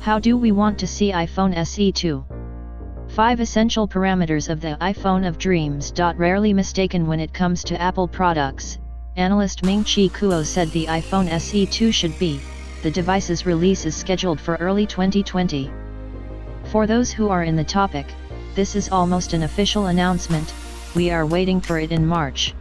How do we want to see iPhone SE 2? 5 essential parameters of the iPhone of dreams. Rarely mistaken when it comes to Apple products, analyst Ming-Chi Kuo said the iPhone SE 2 should be. The device's release is scheduled for early 2020. For those who are in the topic, this is almost an official announcement. We are waiting for it in March.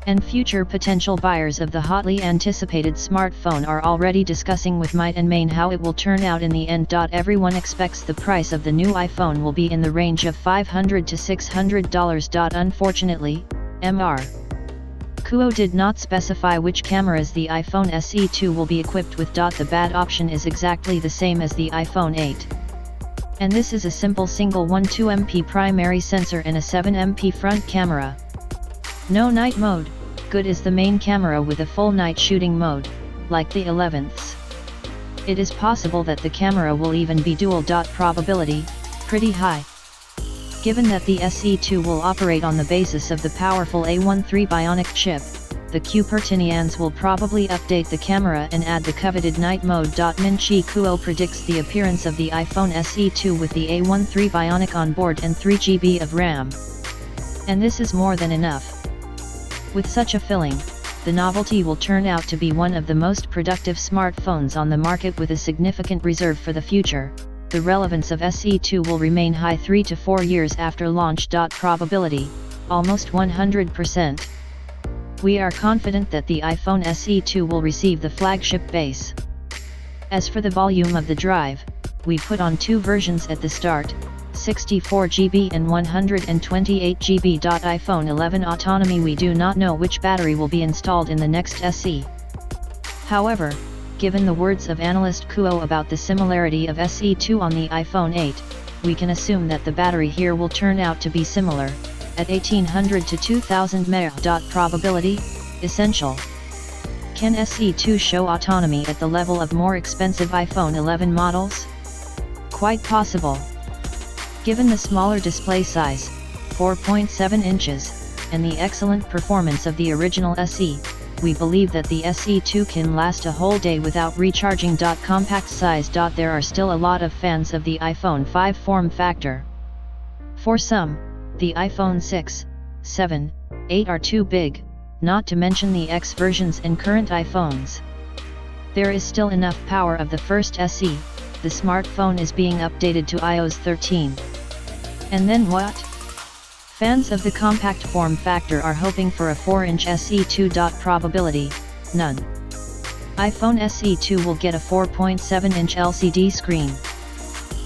And future potential buyers of the hotly anticipated smartphone are already discussing with might and main how it will turn out in the end. Everyone expects the price of the new iPhone will be in the range of $500 to $600. Unfortunately, Mr. Kuo did not specify which cameras the iPhone SE 2 will be equipped with. The bad option is exactly the same as the iPhone 8. And this is a simple single 12MP primary sensor and a 7MP front camera. No night mode. Good is the main camera with a full night shooting mode, like the 11ths. It is possible that the camera will even be dual. Probability, pretty high. Given that the SE2 will operate on the basis of the powerful A13 Bionic chip, the Cupertinians will probably update the camera and add the coveted night mode. Ming-Chi Kuo predicts the appearance of the iPhone SE2 with the A13 Bionic on board and 3GB of RAM. And this is more than enough. With such a filling, the novelty will turn out to be one of the most productive smartphones on the market with a significant reserve for the future. The relevance of SE2 will remain high 3 to 4 years after launch. Probability, almost 100%. We are confident that the iPhone SE2 will receive the flagship base. As for the volume of the drive, we put on 2 versions at the start, 64GB and 128GB. iPhone 11 autonomy. We do not know which battery will be installed in the next SE. However, given the words of analyst Kuo about the similarity of SE2 on the iPhone 8, we can assume that the battery here will turn out to be similar, at 1800 to 2000 mAh. Probability, essential. Can SE2 show autonomy at the level of more expensive iPhone 11 models? Quite possible. Given the smaller display size, 4.7 inches, and the excellent performance of the original SE, we believe that the SE2 can last a whole day without recharging. Compact size. There are still a lot of fans of the iPhone 5 form factor. For some, the iPhone 6, 7, 8 are too big, not to mention the X versions in current iPhones. There is still enough power of the first SE. The smartphone is being updated to iOS 13. And then what? Fans of the compact form factor are hoping for a 4-inch SE2. Probability, none. iPhone SE2 will get a 4.7-inch LCD screen.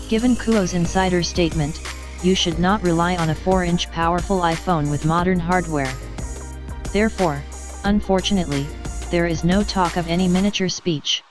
Given Kuo's insider statement, you should not rely on a 4-inch powerful iPhone with modern hardware. Therefore, unfortunately, there is no talk of any miniature speech.